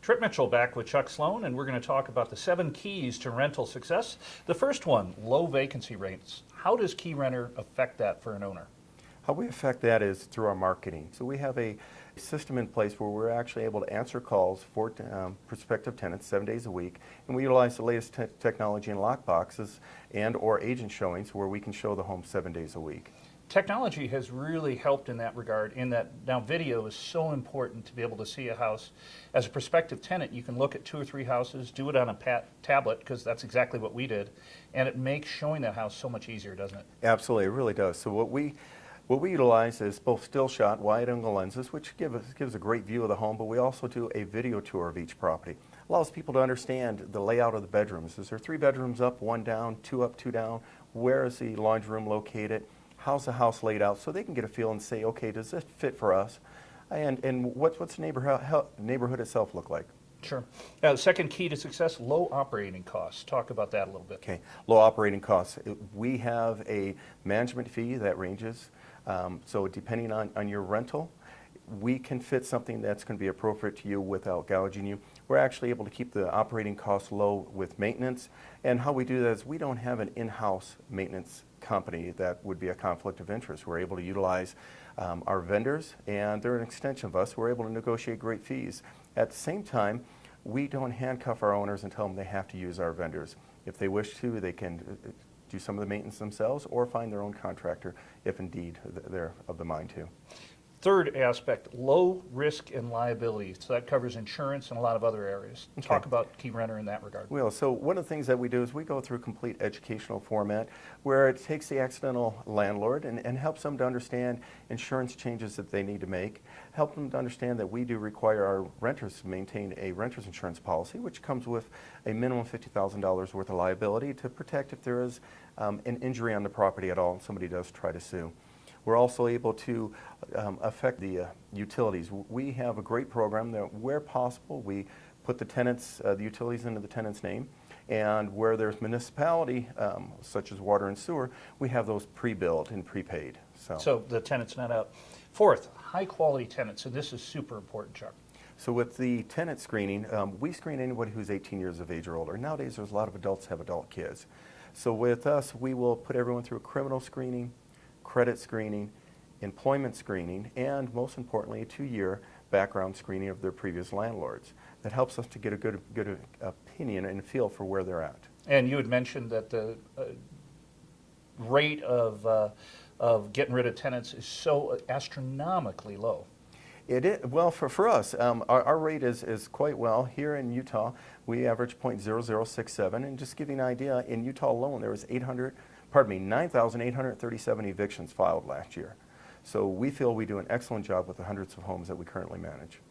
Trip Mitchell back with Chuck Sloan, and we're going to talk about the 7 keys to rental success. The first one, low vacancy rates. How does KeyRenter affect that for an owner? How we affect that is through our marketing. So we have a system in place where we're actually able to answer calls for prospective tenants 7 days a week, and we utilize the latest technology in lock boxes and or agent showings where we can show the home 7 days a week. Technology has really helped in that regard, in that now video is so important to be able to see a house. As a prospective tenant, you can look at 2 or 3 houses, do it on a tablet, because that's exactly what we did, and it makes showing that house so much easier, doesn't it? Absolutely, it really does. So what we utilize is both still shot, wide angle lenses, which gives a great view of the home, but we also do a video tour of each property. Allows people to understand the layout of the bedrooms. Is there 3 bedrooms up, 1 down, 2 up, 2 down? Where is the laundry room located? How's the house laid out, so they can get a feel and say, okay, does this fit for us? And what's the neighborhood itself look like? Sure. Second key to success, low operating costs. Talk about that a little bit. Okay, low operating costs. We have a management fee that ranges, so depending on your rental, we can fit something that's going to be appropriate to you without gouging you. We're actually able to keep the operating costs low with maintenance, and how we do that is we don't have an in-house maintenance company that would be a conflict of interest. We're able to utilize our vendors, and they're an extension of us. We're able to negotiate great fees. At the same time, we don't handcuff our owners and tell them they have to use our vendors. If they wish to, they can do some of the maintenance themselves or find their own contractor if indeed they're of the mind to. Third aspect, low risk and liability. So that covers insurance and a lot of other areas. Okay. Talk about KeyRenter in that regard. Well, so one of the things that we do is we go through a complete educational format where it takes the accidental landlord and helps them to understand insurance changes that they need to make, help them to understand that we do require our renters to maintain a renter's insurance policy, which comes with a minimum $50,000 worth of liability to protect if there is an injury on the property at all and somebody does try to sue. We're also able to affect the utilities. We have a great program that where possible we put the utilities into the tenant's name, and where there's municipality, such as water and sewer, we have those pre-billed and prepaid. So the tenant's not out. Fourth, high quality tenants, and this is super important, Chuck. So with the tenant screening, we screen anybody who's 18 years of age or older. Nowadays there's a lot of adults have adult kids. So with us, we will put everyone through a criminal screening, credit screening, employment screening, and most importantly, a 2-year background screening of their previous landlords. That helps us to get a good opinion and feel for where they're at. And you had mentioned that the rate of getting rid of tenants is so astronomically low. It is, well, for us, our rate is quite well. Here in Utah, we average 0.0067, and just to give you an idea, in Utah alone, there was 9,837 evictions filed last year. So we feel we do an excellent job with the hundreds of homes that we currently manage.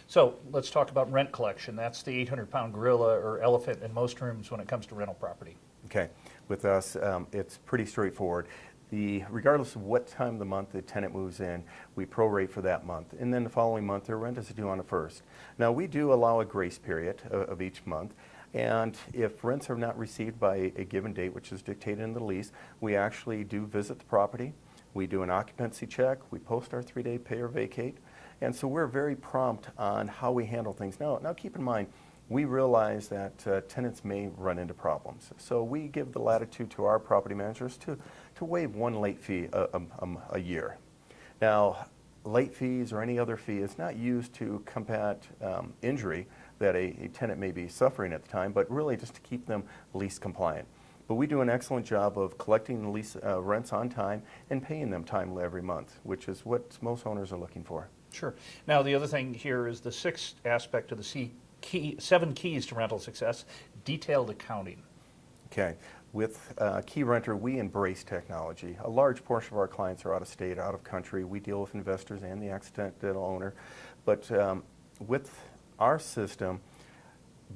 So let's talk about rent collection. That's the 800-pound gorilla or elephant in most rooms when it comes to rental property. Okay, with us, it's pretty straightforward. Regardless of what time of the month the tenant moves in, we prorate for that month, and then the following month their rent is due on the 1st. Now we do allow a grace period of each month, and if rents are not received by a given date, which is dictated in the lease, we actually do visit the property. We do an occupancy check. We post our 3-day pay or vacate, and so we're very prompt on how we handle things. Now keep in mind, we realize that tenants may run into problems, so we give the latitude to our property managers to waive 1 late fee a year. Now, late fees or any other fee is not used to combat injury that a tenant may be suffering at the time, but really just to keep them lease compliant. But we do an excellent job of collecting the lease rents on time and paying them timely every month, which is what most owners are looking for. Sure. Now, the other thing here is the 6th aspect of the 7 keys to rental success, detailed accounting. Okay. With KeyRenter, we embrace technology. A large portion of our clients are out of state, out of country. We deal with investors and the accidental owner. But with our system,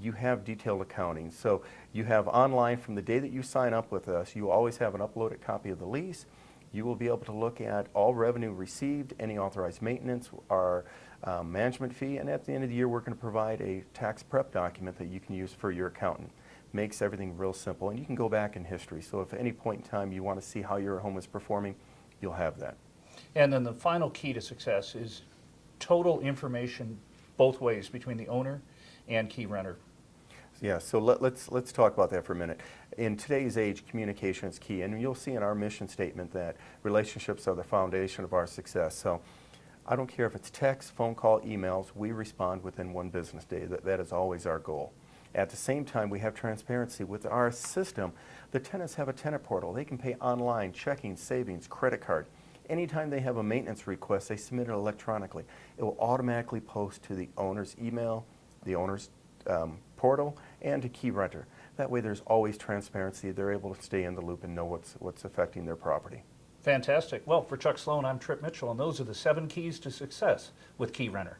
you have detailed accounting. So you have online from the day that you sign up with us, you always have an uploaded copy of the lease. You will be able to look at all revenue received, any authorized maintenance, our management fee, and at the end of the year we're going to provide a tax prep document that you can use for your accountant. Makes everything real simple, and you can go back in history. So if at any point in time you want to see how your home is performing, you'll have that. And then the final key to success is total information both ways between the owner and key renter. Yeah, so let's talk about that for a minute. In today's age, communication is key, and you'll see in our mission statement that relationships are the foundation of our success. So I don't care if it's text, phone call, emails, we respond within 1 business day. That is always our goal. At the same time, we have transparency. With our system, the tenants have a tenant portal. They can pay online, checking, savings, credit card. Anytime they have a maintenance request, they submit it electronically. It will automatically post to the owner's email, the owner's portal, and to key renter. That way there's always transparency. They're able to stay in the loop and know what's affecting their property. Fantastic. Well, for Chuck Sloan, I'm Trip Mitchell, and those are the 7 keys to success with Key Renter.